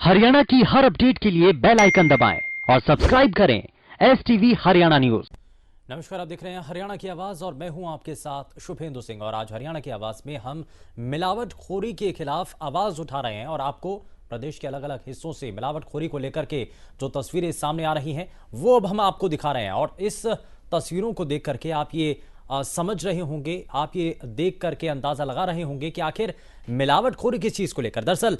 हरियाणा की हर अपडेट के लिए बेल आइकन दबाएं और सब्सक्राइब करें STV हरियाणा न्यूज। नमस्कार, आप देख रहे हैं हरियाणा की आवाज और मैं हूं आपके साथ शुभेंदु सिंह। और आज हरियाणा की आवाज में हम मिलावटखोरी के खिलाफ आवाज उठा रहे हैं और आपको प्रदेश के अलग अलग हिस्सों से मिलावटखोरी को लेकर के जो तस्वीरें सामने आ रही हैं वो अब हम आपको दिखा रहे हैं। और इस तस्वीरों को देख करके आप ये समझ रहे होंगे, आप ये देख करके अंदाजा लगा रहे होंगे कि आखिर मिलावटखोरी किस चीज को लेकर। दरअसल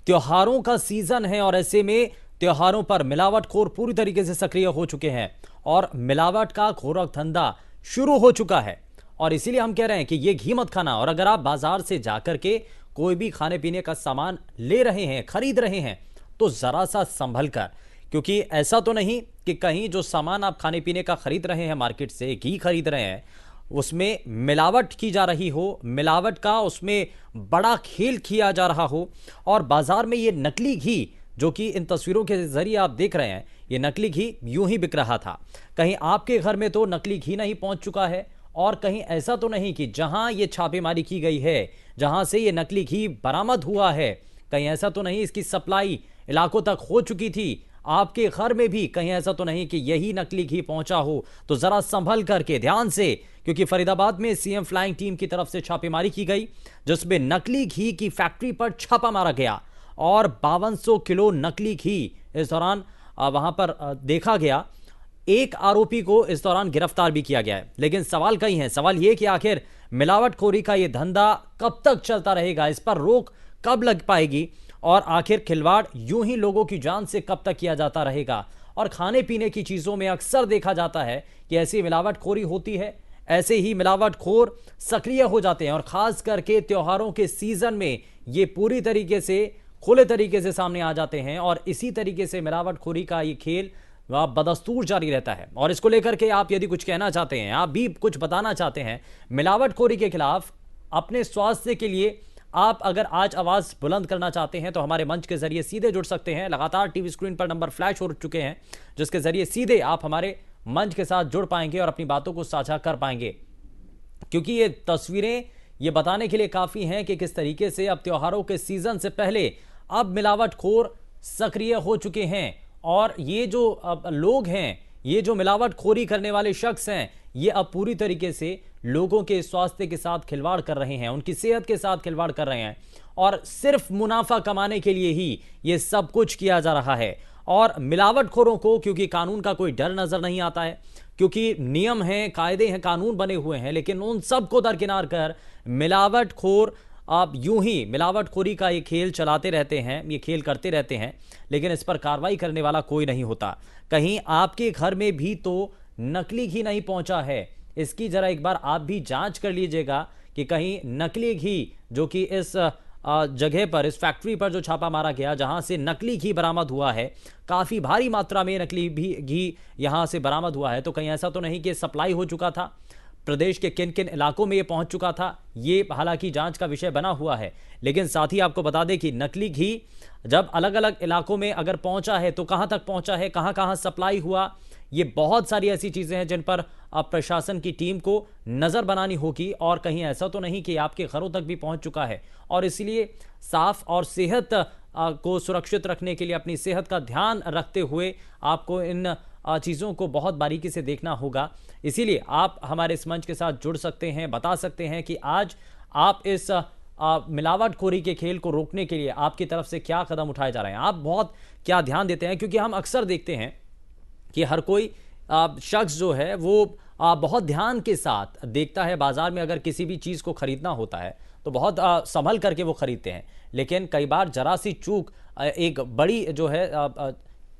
त्योहारों का सीजन है और ऐसे में त्योहारों पर मिलावटखोर पूरी तरीके से सक्रिय हो चुके हैं और मिलावट का खोरक धंधा शुरू हो चुका है। और इसीलिए हम कह रहे हैं कि ये घी मत खाना। और अगर आप बाजार से जाकर के कोई भी खाने पीने का सामान ले रहे हैं, खरीद रहे हैं, तो जरा सा संभल कर, क्योंकि ऐसा तो नहीं कि कहीं जो सामान आप खाने पीने का खरीद रहे हैं, मार्केट से घी खरीद रहे हैं, उसमें मिलावट की जा रही हो, मिलावट का उसमें बड़ा खेल किया जा रहा हो। और बाजार में ये नकली घी जो कि इन तस्वीरों के जरिए आप देख रहे हैं, ये नकली घी यूं ही बिक रहा था। कहीं आपके घर में तो नकली घी नहीं पहुंच चुका है और कहीं ऐसा तो नहीं कि जहां ये छापेमारी की गई है, जहां से ये नकली घी बरामद हुआ है, कहीं ऐसा तो नहीं इसकी सप्लाई इलाकों तक हो चुकी थी। आपके घर में भी कहीं ऐसा तो नहीं कि यही नकली घी पहुंचा हो। तो जरा संभल करके, ध्यान से, क्योंकि फरीदाबाद में सीएम फ्लाइंग टीम की तरफ से छापेमारी की गई जिसमें नकली घी की फैक्ट्री पर छापा मारा गया और 5200 किलो नकली घी इस दौरान वहां पर देखा गया। एक आरोपी को इस दौरान गिरफ्तार भी किया गया है। लेकिन सवाल कई हैं। सवाल यह कि आखिर मिलावटखोरी का यह धंधा कब तक चलता रहेगा, इस पर रोक कब लग पाएगी और आखिर खिलवाड़ यूं ही लोगों की जान से कब तक किया जाता रहेगा। और खाने पीने की चीजों में अक्सर देखा जाता है कि ऐसी मिलावटखोरी होती है, ऐसे ही मिलावटखोर सक्रिय हो जाते हैं और खास करके त्योहारों के सीजन में ये पूरी तरीके से खुले तरीके से सामने आ जाते हैं। और इसी तरीके से मिलावटखोरी का ये खेल बदस्तूर जारी रहता है। और इसको लेकर के आप यदि कुछ कहना चाहते हैं, आप भी कुछ बताना चाहते हैं मिलावटखोरी के खिलाफ, अपने स्वास्थ्य के लिए आप अगर आज आवाज बुलंद करना चाहते हैं तो हमारे मंच के जरिए सीधे जुड़ सकते हैं। लगातार टीवी स्क्रीन पर नंबर फ्लैश हो चुके हैं जिसके जरिए सीधे आप हमारे मंच के साथ जुड़ पाएंगे और अपनी बातों को साझा कर पाएंगे। क्योंकि ये तस्वीरें ये बताने के लिए काफी हैं कि किस तरीके से अब त्योहारों के सीजन से पहले अब मिलावटखोर सक्रिय हो चुके हैं। और ये जो अब लोग हैं, ये जो मिलावटखोरी करने वाले शख्स हैं, ये अब पूरी तरीके से लोगों के स्वास्थ्य के साथ खिलवाड़ कर रहे हैं, उनकी सेहत के साथ खिलवाड़ कर रहे हैं और सिर्फ मुनाफा कमाने के लिए ही ये सब कुछ किया जा रहा है। और मिलावटखोरों को क्योंकि कानून का कोई डर नजर नहीं आता है, क्योंकि नियम हैं, कायदे हैं, कानून बने हुए हैं, लेकिन उन सबको दरकिनार कर मिलावटखोर आप यूं ही मिलावटखोरी का ये खेल चलाते रहते हैं, ये खेल करते रहते हैं, लेकिन इस पर कार्रवाई करने वाला कोई नहीं होता। कहीं आपके घर में भी तो नकली घी नहीं पहुंचा है, इसकी जरा एक बार आप भी जांच कर लीजिएगा कि कहीं नकली घी जो कि इस जगह पर, इस फैक्ट्री पर जो छापा मारा गया, जहां से नकली घी बरामद हुआ है, काफी भारी मात्रा में नकली घी यहां से बरामद हुआ है, तो कहीं ऐसा तो नहीं कि सप्लाई हो चुका था, प्रदेश के किन किन इलाकों में ये पहुंच चुका था, ये हालांकि जांच का विषय बना हुआ है। लेकिन साथ ही आपको बता दें कि नकली घी जब अलग अलग इलाकों में अगर पहुंचा है तो कहां तक पहुंचा है, कहां कहां सप्लाई हुआ, ये बहुत सारी ऐसी चीजें हैं जिन पर अब प्रशासन की टीम को नजर बनानी होगी। और कहीं ऐसा तो नहीं कि आपके घरों तक भी पहुंच चुका है। और इसलिए साफ और सेहत को सुरक्षित रखने के लिए, अपनी सेहत का ध्यान रखते हुए आपको इन चीज़ों को बहुत बारीकी से देखना होगा। इसीलिए आप हमारे इस मंच के साथ जुड़ सकते हैं, बता सकते हैं कि आज आप इस मिलावटखोरी के खेल को रोकने के लिए आपकी तरफ से क्या कदम उठाए जा रहे हैं, आप बहुत क्या ध्यान देते हैं। क्योंकि हम अक्सर देखते हैं कि हर कोई शख्स जो है वो बहुत ध्यान के साथ देखता है। बाजार में अगर किसी भी चीज़ को खरीदना होता है तो बहुत संभल करके वो खरीदते हैं, लेकिन कई बार जरा सी चूक एक बड़ी जो है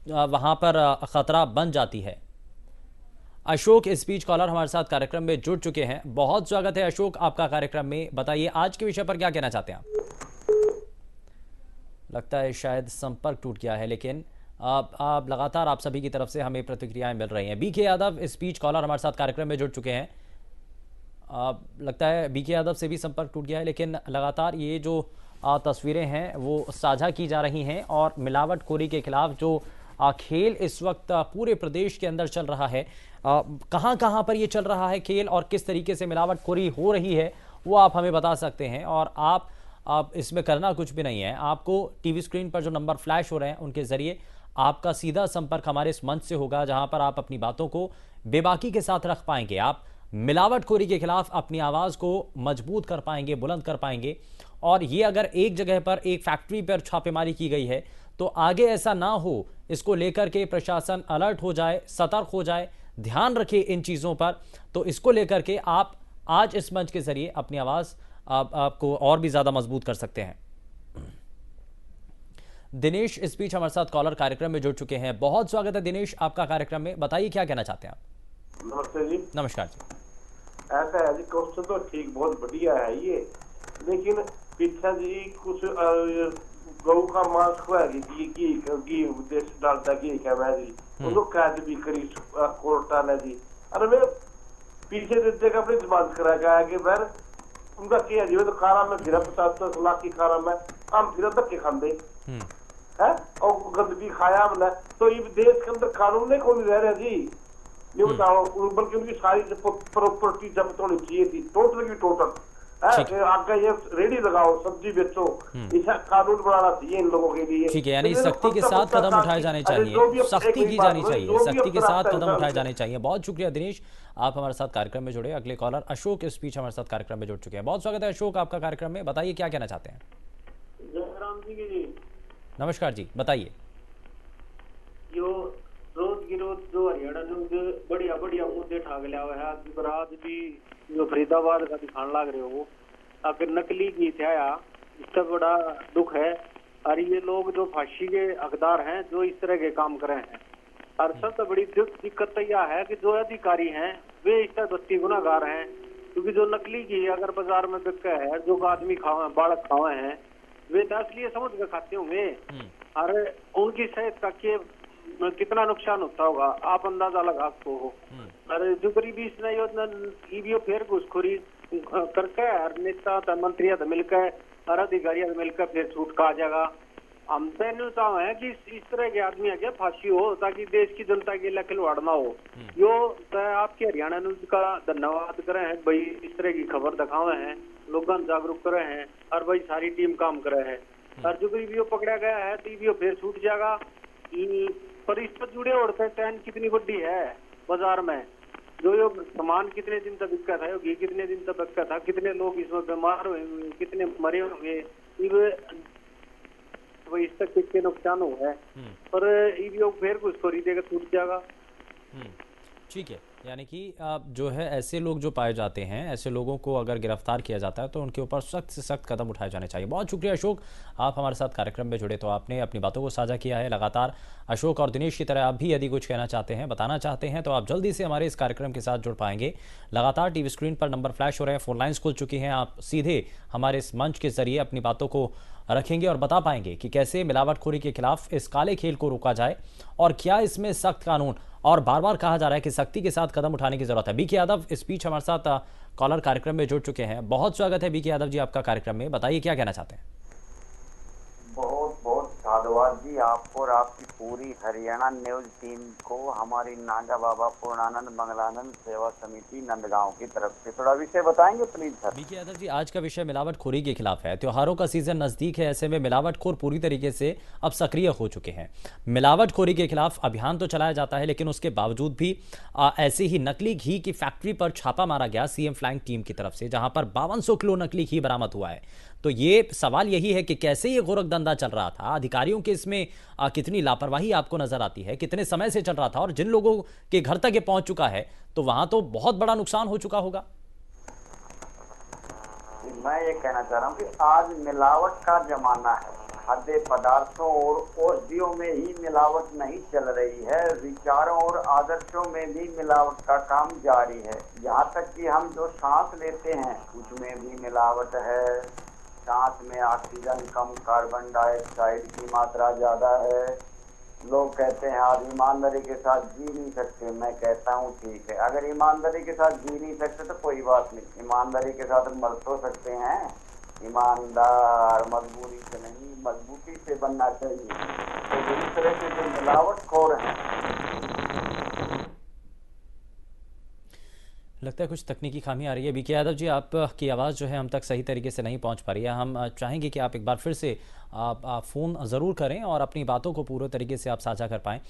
वहां पर खतरा बन जाती है। अशोक स्पीच कॉलर हमारे साथ कार्यक्रम में जुड़ चुके हैं। बहुत स्वागत है अशोक आपका कार्यक्रम में। बताइए आज के विषय पर क्या कहना चाहते हैं आप। लगता है शायद संपर्क टूट गया है, लेकिन आप लगातार आप सभी की तरफ से हमें प्रतिक्रियाएं मिल रही हैं। बीके यादव स्पीच कॉलर हमारे साथ कार्यक्रम में जुड़ चुके हैं। लगता है बीके यादव से भी संपर्क टूट गया है, लेकिन लगातार ये जो तस्वीरें हैं वो साझा की जा रही हैं और मिलावटखोरी के खिलाफ जो खेल इस वक्त पूरे प्रदेश के अंदर चल रहा है, कहां कहां पर ये चल रहा है खेल और किस तरीके से मिलावटखोरी हो रही है, वो आप हमें बता सकते हैं। और आप आप इसमें करना कुछ भी नहीं है। आपको टीवी स्क्रीन पर जो नंबर फ्लैश हो रहे हैं उनके जरिए आपका सीधा संपर्क हमारे इस मंच से होगा, जहां पर आप अपनी बातों को बेबाकी के साथ रख पाएंगे। आप मिलावटखोरी के खिलाफ अपनी आवाज को मजबूत कर पाएंगे, बुलंद कर पाएंगे। और ये अगर एक जगह पर, एक फैक्ट्री पर छापेमारी की गई है, तो आगे ऐसा ना हो, इसको लेकर के प्रशासन अलर्ट हो जाए, सतर्क हो जाए, ध्यान रखे इन चीजों पर। तो इसको लेकर के आप आज इस मंच के जरिए अपनी आवाज आपको और भी ज्यादा मजबूत कर सकते हैं। दिनेश इस बीच हमारे साथ कॉलर कार्यक्रम में जुड़ चुके हैं। बहुत स्वागत है दिनेश आपका कार्यक्रम में। बताइए क्या कहना चाहते हैं आप। नमस्ते जी। नमस्कार जी। ऐसा है जी, क्वेश्चन तो ठीक बहुत बढ़िया है ये, लेकिन पीछे जी कुछ गऊ का मांस खुआएगी घी देश डालता घी क्या मैं जी उनको कैद भी करी कोर्टा ने जी। अरे मैं पीछे देते का अपनी जमानत करा गया कि फिर उनका क्या जी, तो कारा में फिर 50 लाख की कारा में हम फिर धक्के खाते है और गंदगी खाया हमने। तो ये देश के अंदर कानून नहीं कोई रह रहा जी, ये बताओ। बल्कि उनकी सारी प्रॉपर्टी जब्त होनी चाहिए थी, टोटल की टोटल। आगे ये रेडी लगाओ, सब्जी बेचो, ऐसा कानून बनाना चाहिए इन लोगों के लिए। ठीक है, यानी सख्ती के साथ कदम उठाए जाने चाहिए, सख्ती की जानी चाहिए, सख्ती के साथ कदम उठाए जाने चाहिए। बहुत शुक्रिया दिनेश, आप हमारे साथ कार्यक्रम में जुड़े। अगले कॉलर अशोक इस बीच हमारे साथ कार्यक्रम में जुड़ चुके हैं। बहुत स्वागत है अशोक आपका कार्यक्रम में। बताइए क्या कहना चाहते हैं। जयराम जी नमस्कार जी, बताइए। जो रोज की रोज जो हरियाणा न्यूज बढ़िया बढ़िया मुद्दे ठाक लिया हुआ है, आज भी जो फरीदाबाद का दिखाने लग रहे हो, अगर नकली गीत आया, इसका बड़ा दुख है। और ये लोग जो फांसी के हकदार हैं, जो इस तरह के काम करे हैं, और सबसे बड़ी दिक्कत तो यह है कि जो अधिकारी हैं वे इसका दस्ती गुनाहगार हैं। क्योंकि जो नकली घी अगर बाजार में बिका है, जो आदमी खावे बालक खावे हैं, वे तो इसलिए समझ के खाते होंगे, और उनकी सेहत का कितना नुकसान होता होगा आप अंदाजा लगा सको हो। अरे जो गरीबी इसने योजना ईवीओ फिर घुसखोरी करके और नेता मंत्री मिलकर और अधिकारी मिलकर फिर छूट का आ जाएगा। हम तो चाहे हैं कि इस तरह के आदमी आगे फांसी हो, ताकि देश की जनता के लिए खिलवाड़ ना हो। यो आपके हरियाणा न्यूज का धन्यवाद करें हैं भाई, इस तरह की खबर दिखावे हैं, लोगों जागरूक करे हैं, और भाई सारी टीम काम करे है। और जो ईवीओ पकड़ा गया है तो ईवीओ फिर छूट जाएगा। पर इस पर जुड़े और चैन कितनी बड़ी है बाजार में, जो सामान कितने दिन तक बिका था, घी कितने दिन तक बिका था, कितने लोग इसमें बीमार हुए, कितने मरे होंगे, इस तक कितने नुकसान हुआ है। पर ईवीओ फिर घुसखोरी देगा छूट जाएगा। ठीक है, यानी कि जो है ऐसे लोग जो पाए जाते हैं, ऐसे लोगों को अगर गिरफ्तार किया जाता है तो उनके ऊपर सख्त से सख्त कदम उठाए जाने चाहिए। बहुत शुक्रिया अशोक, आप हमारे साथ कार्यक्रम में जुड़े, तो आपने अपनी बातों को साझा किया है। लगातार अशोक और दिनेश की तरह आप भी यदि कुछ कहना चाहते हैं, बताना चाहते हैं, तो आप जल्दी से हमारे इस कार्यक्रम के साथ जुड़ पाएंगे। लगातार टीवी स्क्रीन पर नंबर फ्लैश हो रहे हैं, फोन लाइन्स खुल चुकी हैं। आप सीधे हमारे इस मंच के जरिए अपनी बातों को रखेंगे और बता पाएंगे कि कैसे मिलावटखोरी के खिलाफ इस काले खेल को रोका जाए, और क्या इसमें सख्त कानून, और बार बार कहा जा रहा है कि सख्ती के साथ कदम उठाने की जरूरत है। बीके यादव इस बीच हमारे साथ कॉलर कार्यक्रम में जुड़ चुके हैं। बहुत स्वागत है बीके यादव जी आपका कार्यक्रम में। बताइए क्या कहना चाहते हैं। बहुत बहुत साधुवाद जी आपको और आपकी पूरी हरियाणा न्यूज टीम को, हमारी नागा बाबा पूर्णानंद मंगलानंद सेवा समिति नंदगांव की तरफ से। थोड़ा विषय बताएंगे please sir. BK Yadav ji, आज का विषय मिलावटखोरी के खिलाफ है। त्योहारों का सीजन नजदीक है, ऐसे में मिलावटखोर पूरी तरीके से अब सक्रिय हो चुके हैं। मिलावटखोरी के खिलाफ अभियान तो चलाया जाता है, लेकिन उसके बावजूद भी ऐसे ही नकली घी की फैक्ट्री पर छापा मारा गया सीएम फ्लाइंग टीम की तरफ से, जहां पर 5200 किलो नकली घी बरामद हुआ है। तो ये सवाल यही है कि कैसे ये गोरखधंधा चल रहा था, अधिकारियों के इसमें कितनी लापरवाही आपको नजर आती है, कितने समय से चल रहा था, और जिन लोगों के घर तक ये पहुंच चुका है तो वहां तो बहुत बड़ा नुकसान हो चुका होगा। मैं ये कहना चाह रहा हूँ कि आज मिलावट का जमाना है। खाद्य पदार्थों और औषधियों में ही मिलावट नहीं चल रही है, विचारों और आदर्शों में भी मिलावट का काम जारी है। यहाँ तक कि हम जो सांस लेते हैं उसमें भी मिलावट है। सांस में ऑक्सीजन कम, कार्बन डाइऑक्साइड की मात्रा ज़्यादा है। लोग कहते हैं आप ईमानदारी के साथ जी नहीं सकते। मैं कहता हूँ ठीक है, अगर ईमानदारी के साथ जी नहीं सकते तो कोई बात नहीं, ईमानदारी के साथ मर तो सकते हैं। ईमानदार मजबूरी से नहीं, मजबूती से बनना चाहिए। तो इस तरह से जो मिलावटखोर हैं, लगता है कुछ तकनीकी खामी आ रही है। बीके यादव जी, आपकी आवाज़ जो है हम तक सही तरीके से नहीं पहुंच पा रही है। हम चाहेंगे कि आप एक बार फिर से आप फ़ोन ज़रूर करें और अपनी बातों को पूरे तरीके से आप साझा कर पाएँ।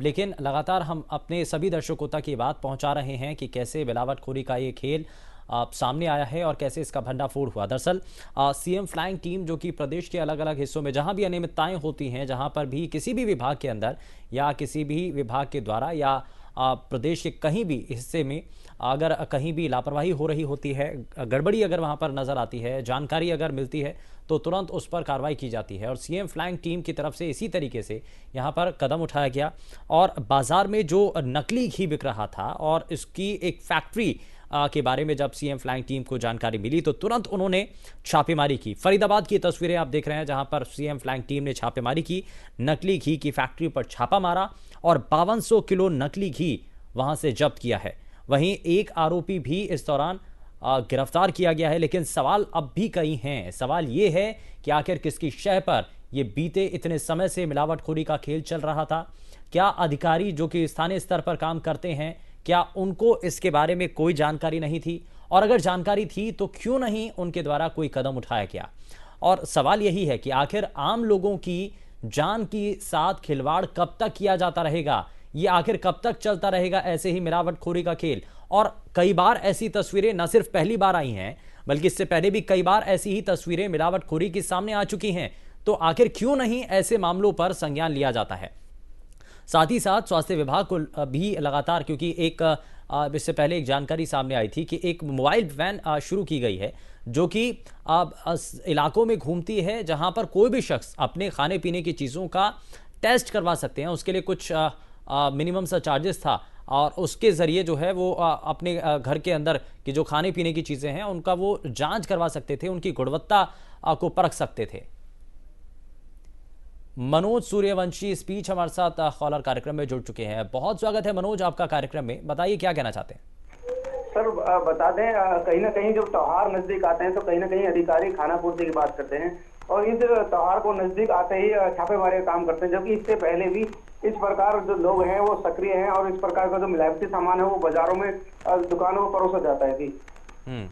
लेकिन लगातार हम अपने सभी दर्शकों तक ये बात पहुंचा रहे हैं कि कैसे मिलावटखोरी का ये खेल सामने आया है और कैसे इसका भंडाफोड़ हुआ। दरअसल सीएम फ्लाइंग टीम जो कि प्रदेश के अलग अलग हिस्सों में जहां भी अनियमितताएं होती हैं, जहां पर भी किसी भी विभाग के अंदर या किसी भी विभाग के द्वारा या प्रदेश के कहीं भी हिस्से में अगर कहीं भी लापरवाही हो रही होती है, गड़बड़ी अगर वहां पर नजर आती है, जानकारी अगर मिलती है तो तुरंत उस पर कार्रवाई की जाती है। और सीएम फ्लाइंग टीम की तरफ से इसी तरीके से यहां पर कदम उठाया गया और बाजार में जो नकली घी बिक रहा था और इसकी एक फैक्ट्री के बारे में जब सीएम फ्लाइंग टीम को जानकारी मिली तो तुरंत उन्होंने छापेमारी की। फरीदाबाद की तस्वीरें आप देख रहे हैं जहां पर सीएम फ्लाइंग टीम ने छापेमारी की, नकली घी की फैक्ट्री पर छापा मारा और 5200 किलो नकली घी वहां से जब्त किया है। वहीं एक आरोपी भी इस दौरान गिरफ्तार किया गया है। लेकिन सवाल अब भी कई हैं। सवाल ये है कि आखिर किसकी शह पर ये बीते इतने समय से मिलावटखोरी का खेल चल रहा था? क्या अधिकारी जो कि स्थानीय स्तर पर काम करते हैं, क्या उनको इसके बारे में कोई जानकारी नहीं थी? और अगर जानकारी थी तो क्यों नहीं उनके द्वारा कोई कदम उठाया गया? और सवाल यही है कि आखिर आम लोगों की जान के साथ खिलवाड़ कब तक किया जाता रहेगा? ये आखिर कब तक चलता रहेगा ऐसे ही मिलावटखोरी का खेल? और कई बार ऐसी तस्वीरें न सिर्फ पहली बार आई हैं बल्कि इससे पहले भी कई बार ऐसी ही तस्वीरें मिलावटखोरी की सामने आ चुकी हैं। तो आखिर क्यों नहीं ऐसे मामलों पर संज्ञान लिया जाता है? साथ ही साथ स्वास्थ्य विभाग को भी लगातार, क्योंकि एक इससे पहले एक जानकारी सामने आई थी कि एक मोबाइल वैन शुरू की गई है जो कि इलाकों में घूमती है जहां पर कोई भी शख्स अपने खाने पीने की चीज़ों का टेस्ट करवा सकते हैं। उसके लिए कुछ मिनिमम सा चार्जेस था और उसके ज़रिए जो है वो अपने घर के अंदर की जो खाने पीने की चीज़ें हैं उनका वो जांच करवा सकते थे, उनकी गुणवत्ता को परख सकते थे। मनोज सूर्यवंशी स्पीच हमारे साथ कॉलर कार्यक्रम में जुड़ चुके हैं। बहुत स्वागत है मनोज आपका कार्यक्रम में। बताइए क्या कहना चाहते हैं? सर बता दें, कहीं ना कहीं जब त्योहार नजदीक आते हैं तो कहीं ना कहीं अधिकारी खाना पूर्ति की बात करते हैं और इस त्योहार को नजदीक आते ही छापेमारी का काम करते हैं, जबकि इससे पहले भी इस प्रकार जो लोग हैं वो सक्रिय हैं और इस प्रकार का जो मिलावटी सामान है वो बाजारों में दुकानों में परोसा जाता है। जी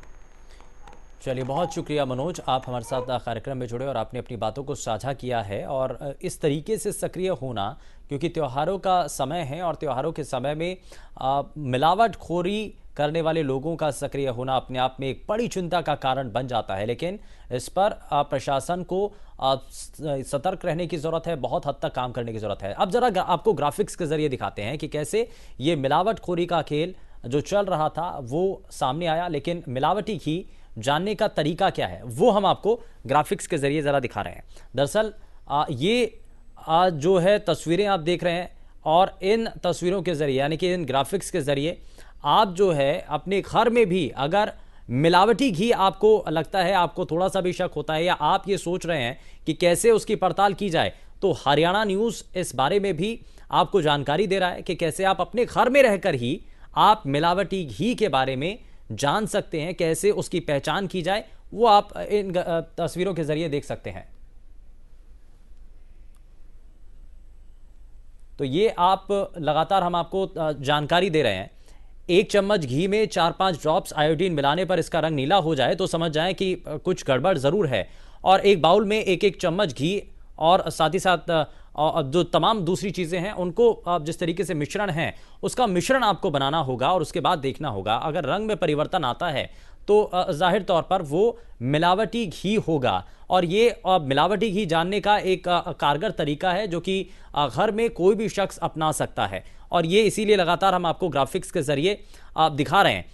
चलिए, बहुत शुक्रिया मनोज, आप हमारे साथ कार्यक्रम में जुड़े और आपने अपनी बातों को साझा किया है। और इस तरीके से सक्रिय होना, क्योंकि त्योहारों का समय है और त्योहारों के समय में मिलावटखोरी करने वाले लोगों का सक्रिय होना अपने आप में एक बड़ी चिंता का कारण बन जाता है। लेकिन इस पर प्रशासन को सतर्क रहने की ज़रूरत है, बहुत हद तक काम करने की ज़रूरत है। अब ज़रा आपको ग्राफिक्स के ज़रिए दिखाते हैं कि कैसे ये मिलावटखोरी का खेल जो चल रहा था वो सामने आया। लेकिन मिलावटी घी जानने का तरीका क्या है वो हम आपको ग्राफिक्स के ज़रिए ज़रा दिखा रहे हैं। दरअसल ये जो है तस्वीरें आप देख रहे हैं और इन तस्वीरों के ज़रिए यानी कि इन ग्राफिक्स के ज़रिए आप जो है अपने घर में भी अगर मिलावटी घी आपको लगता है, आपको थोड़ा सा भी शक होता है या आप ये सोच रहे हैं कि कैसे उसकी पड़ताल की जाए, तो हरियाणा न्यूज़ इस बारे में भी आपको जानकारी दे रहा है कि कैसे आप अपने घर में रहकर ही आप मिलावटी घी के बारे में जान सकते हैं, कैसे उसकी पहचान की जाए वो आप इन तस्वीरों के जरिए देख सकते हैं। तो ये आप लगातार हम आपको जानकारी दे रहे हैं। एक चम्मच घी में 4-5 ड्रॉप्स आयोडीन मिलाने पर इसका रंग नीला हो जाए तो समझ जाएं कि कुछ गड़बड़ जरूर है। और एक बाउल में एक चम्मच घी और साथ ही साथ जो तमाम दूसरी चीज़ें हैं उनको जिस तरीके से मिश्रण है उसका मिश्रण आपको बनाना होगा और उसके बाद देखना होगा। अगर रंग में परिवर्तन आता है तो जाहिर तौर पर वो मिलावटी घी होगा। और ये मिलावटी घी जानने का एक कारगर तरीका है जो कि घर में कोई भी शख्स अपना सकता है। और ये इसीलिए लगातार हम आपको ग्राफिक्स के ज़रिए दिखा रहे हैं।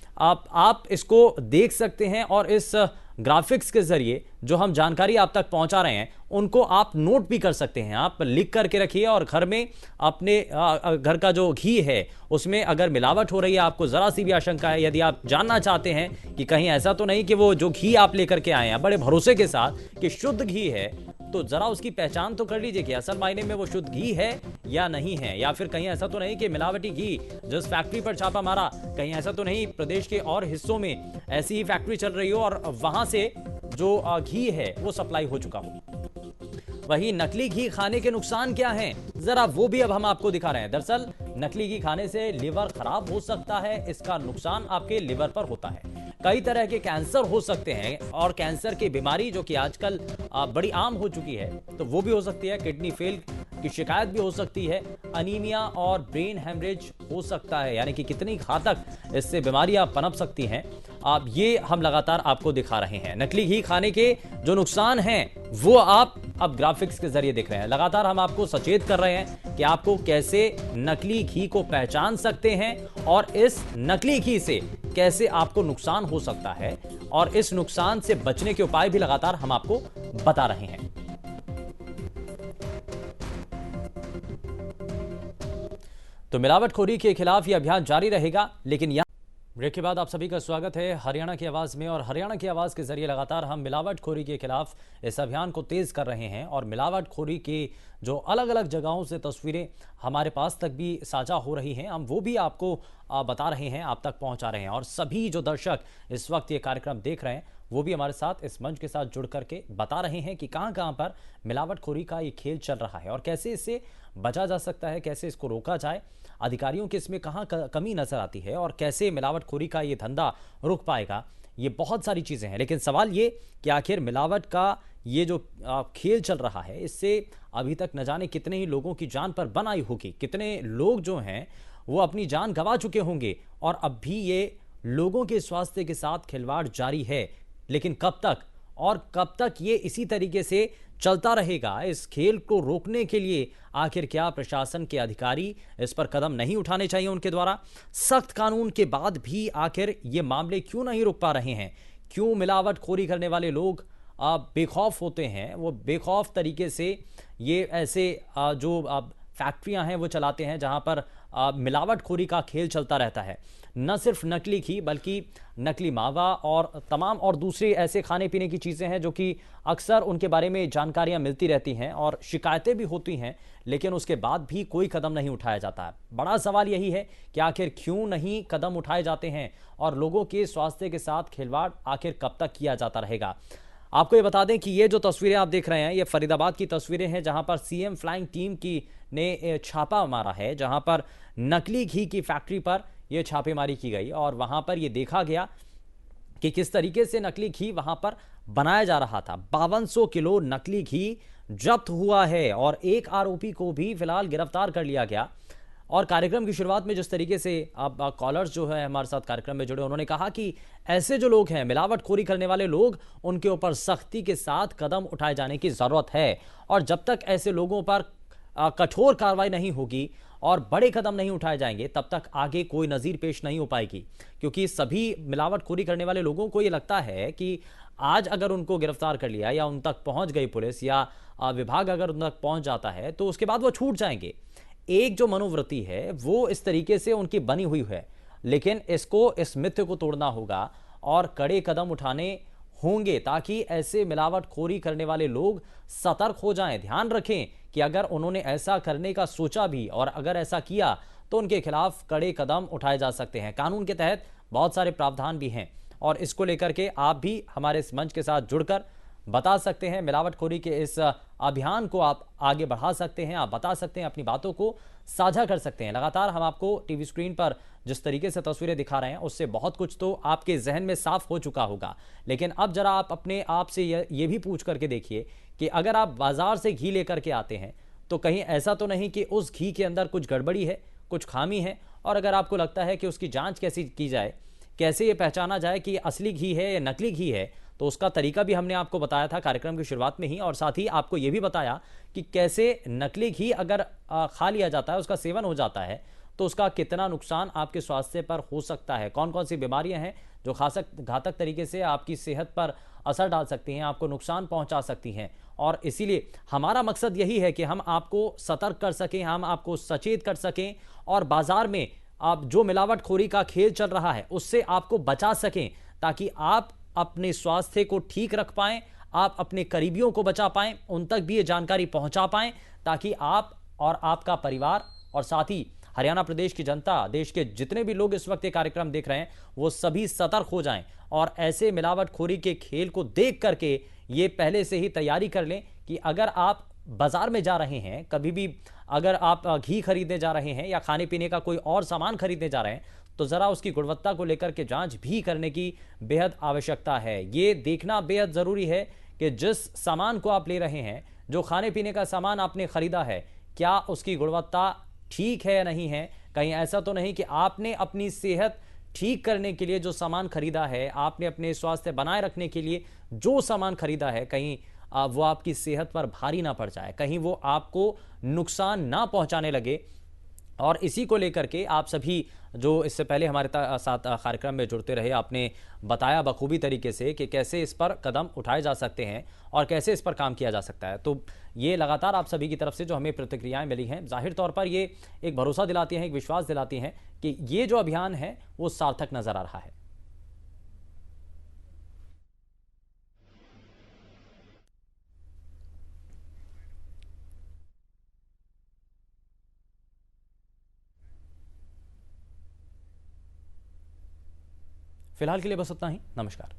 आप इसको देख सकते हैं और इस ग्राफिक्स के ज़रिए जो हम जानकारी आप तक पहुंचा रहे हैं उनको आप नोट भी कर सकते हैं। आप लिख करके रखिए और घर में अपने घर का जो घी है उसमें अगर मिलावट हो रही है, आपको ज़रा सी भी आशंका है, यदि आप जानना चाहते हैं कि कहीं ऐसा तो नहीं कि वो जो घी आप लेकर के आए हैं बड़े भरोसे के साथ कि शुद्ध घी है, तो ज़रा उसकी पहचान तो कर लीजिए कि असल मायने में वो शुद्ध घी है या नहीं है। या फिर कहीं ऐसा तो नहीं कि मिलावटी घी जिस फैक्ट्री पर छापा मारा, कहीं ऐसा तो नहीं प्रदेश के और हिस्सों में ऐसी ही फैक्ट्री चल रही हो और वहां से जो घी है वो सप्लाई हो चुका हो। वही नकली घी खाने के नुकसान क्या हैं, जरा वो भी अब हम आपको दिखा रहे हैं। दरअसल नकली घी खाने से लिवर खराब हो सकता है, इसका नुकसान आपके लिवर पर होता है। कई तरह के कैंसर हो सकते हैं और कैंसर की बीमारी जो कि आजकल बड़ी आम हो चुकी है, तो वो भी हो सकती है। किडनी फेल की शिकायत भी हो सकती है, अनीमिया और ब्रेन हेमरेज हो सकता है, यानी कि कितनी घातक इससे बीमारियां पनप सकती हैं। अब ये हम लगातार आपको दिखा रहे हैं। नकली घी खाने के जो नुकसान हैं वो आप अब ग्राफिक्स के जरिए दिख रहे हैं। लगातार हम आपको सचेत कर रहे हैं कि आपको कैसे नकली घी को पहचान सकते हैं और इस नकली घी से कैसे आपको नुकसान हो सकता है, और इस नुकसान से बचने के उपाय भी लगातार हम आपको बता रहे हैं। तो मिलावटखोरी के खिलाफ यह अभियान जारी रहेगा, लेकिन यहां ब्रेक के बाद आप सभी का स्वागत है हरियाणा की आवाज में। और हरियाणा की आवाज के जरिए लगातार हम मिलावटखोरी के खिलाफ इस अभियान को तेज कर रहे हैं, और मिलावटखोरी की जो अलग अलग जगहों से तस्वीरें हमारे पास तक भी साझा हो रही हैं, हम वो भी आपको बता रहे हैं, आप तक पहुंचा रहे हैं। और सभी जो दर्शक इस वक्त ये कार्यक्रम देख रहे हैं वो भी हमारे साथ इस मंच के साथ जुड़ करके बता रहे हैं कि कहां कहां पर मिलावटखोरी का ये खेल चल रहा है और कैसे इससे बचा जा सकता है, कैसे इसको रोका जाए, अधिकारियों की इसमें कहां कमी नजर आती है और कैसे मिलावटखोरी का ये धंधा रुक पाएगा। ये बहुत सारी चीजें हैं, लेकिन सवाल ये कि आखिर मिलावट का ये जो खेल चल रहा है, इससे अभी तक न जाने कितने ही लोगों की जान पर बन आई होगी, कितने लोग जो हैं वो अपनी जान गंवा चुके होंगे, और अब भी ये लोगों के स्वास्थ्य के साथ खिलवाड़ जारी है। लेकिन कब तक, और कब तक ये इसी तरीके से चलता रहेगा? इस खेल को रोकने के लिए आखिर क्या प्रशासन के अधिकारी इस पर कदम नहीं उठाने चाहिए उनके द्वारा? सख्त कानून के बाद भी आखिर ये मामले क्यों नहीं रुक पा रहे हैं? क्यों मिलावटखोरी करने वाले लोग बेखौफ होते हैं? वो बेखौफ तरीके से ये ऐसे जो फैक्ट्रियां हैं वो चलाते हैं जहां पर मिलावटखोरी का खेल चलता रहता है। न सिर्फ नकली घी बल्कि नकली मावा और तमाम और दूसरी ऐसे खाने पीने की चीज़ें हैं जो कि अक्सर उनके बारे में जानकारियां मिलती रहती हैं और शिकायतें भी होती हैं, लेकिन उसके बाद भी कोई कदम नहीं उठाया जाता है। बड़ा सवाल यही है कि आखिर क्यों नहीं कदम उठाए जाते हैं और लोगों के स्वास्थ्य के साथ खिलवाड़ आखिर कब तक किया जाता रहेगा? आपको ये बता दें कि ये जो तस्वीरें आप देख रहे हैं ये फरीदाबाद की तस्वीरें हैं, जहां पर सीएम फ्लाइंग टीम की ने छापा मारा है, जहां पर नकली घी की फैक्ट्री पर यह छापेमारी की गई और वहां पर यह देखा गया कि किस तरीके से नकली घी वहां पर बनाया जा रहा था। 5200 किलो नकली घी जब्त हुआ है और एक आरोपी को भी फिलहाल गिरफ्तार कर लिया गया। और कार्यक्रम की शुरुआत में जिस तरीके से अब कॉलर्स जो है हमारे साथ कार्यक्रम में जुड़े, उन्होंने कहा कि ऐसे जो लोग हैं मिलावटखोरी करने वाले लोग, उनके ऊपर सख्ती के साथ कदम उठाए जाने की जरूरत है, और जब तक ऐसे लोगों पर कठोर कार्रवाई नहीं होगी और बड़े कदम नहीं उठाए जाएंगे तब तक आगे कोई नज़ीर पेश नहीं हो पाएगी। क्योंकि सभी मिलावटखोरी करने वाले लोगों को ये लगता है कि आज अगर उनको गिरफ्तार कर लिया या उन तक पहुंच गई पुलिस या विभाग अगर उन तक पहुंच जाता है तो उसके बाद वो छूट जाएंगे। एक जो मनोवृत्ति है वो इस तरीके से उनकी बनी हुई है, लेकिन इस मिथ्य को तोड़ना होगा और कड़े कदम उठाने होंगे ताकि ऐसे मिलावटखोरी करने वाले लोग सतर्क हो जाएं। ध्यान रखें कि अगर उन्होंने ऐसा करने का सोचा भी और अगर ऐसा किया तो उनके खिलाफ कड़े कदम उठाए जा सकते हैं। कानून के तहत बहुत सारे प्रावधान भी हैं और इसको लेकर के आप भी हमारे इस मंच के साथ जुड़कर बता सकते हैं। मिलावटखोरी के इस अभियान को आप आगे बढ़ा सकते हैं, आप बता सकते हैं, अपनी बातों को साझा कर सकते हैं। लगातार हम आपको टीवी स्क्रीन पर जिस तरीके से तस्वीरें दिखा रहे हैं उससे बहुत कुछ तो आपके जहन में साफ हो चुका होगा, लेकिन अब जरा आप अपने आप से ये भी पूछ करके देखिए कि अगर आप बाजार से घी लेकर के आते हैं तो कहीं ऐसा तो नहीं कि उस घी के अंदर कुछ गड़बड़ी है, कुछ खामी है, और अगर आपको लगता है कि उसकी जांच कैसी की जाए, कैसे ये पहचाना जाए कि असली घी है या नकली घी है, तो उसका तरीका भी हमने आपको बताया था कार्यक्रम की शुरुआत में ही, और साथ ही आपको ये भी बताया कि कैसे नकली घी अगर खा लिया जाता है, उसका सेवन हो जाता है, तो उसका कितना नुकसान आपके स्वास्थ्य पर हो सकता है, कौन कौन सी बीमारियां हैं जो घातक तरीके से आपकी सेहत पर असर डाल सकती हैं, आपको नुकसान पहुंचा सकती हैं। और इसीलिए हमारा मकसद यही है कि हम आपको सतर्क कर सकें, हम आपको सचेत कर सकें और बाजार में आप जो मिलावटखोरी का खेल चल रहा है उससे आपको बचा सकें, ताकि आप अपने स्वास्थ्य को ठीक रख पाएं, आप अपने करीबियों को बचा पाएं, उन तक भी ये जानकारी पहुंचा पाएं, ताकि आप और आपका परिवार और साथ ही हरियाणा प्रदेश की जनता, देश के जितने भी लोग इस वक्त ये कार्यक्रम देख रहे हैं, वो सभी सतर्क हो जाएं और ऐसे मिलावटखोरी के खेल को देख करके ये पहले से ही तैयारी कर लें कि अगर आप बाजार में जा रहे हैं, कभी भी अगर आप घी खरीदने जा रहे हैं या खाने पीने का कोई और सामान खरीदने जा रहे हैं, तो ज़रा उसकी गुणवत्ता को लेकर के जांच भी करने की बेहद आवश्यकता है। ये देखना बेहद ज़रूरी है कि जिस सामान को आप ले रहे हैं, जो खाने पीने का सामान आपने खरीदा है, क्या उसकी गुणवत्ता ठीक है या नहीं है। कहीं ऐसा तो नहीं कि आपने अपनी सेहत ठीक करने के लिए जो सामान खरीदा है, आपने अपने स्वास्थ्य बनाए रखने के लिए जो सामान खरीदा है, कहीं वो आपकी सेहत पर भारी ना पड़ जाए, कहीं वो आपको नुकसान ना पहुंचाने लगे। और इसी को लेकर के आप सभी जो इससे पहले हमारे साथ कार्यक्रम में जुड़ते रहे, आपने बताया बखूबी तरीके से कि कैसे इस पर कदम उठाए जा सकते हैं और कैसे इस पर काम किया जा सकता है। तो ये लगातार आप सभी की तरफ से जो हमें प्रतिक्रियाएं मिली हैं, जाहिर तौर पर ये एक भरोसा दिलाती हैं, एक विश्वास दिलाती हैं कि ये जो अभियान है वो सार्थक नजर आ रहा है। फिलहाल के लिए बस उतना ही। नमस्कार।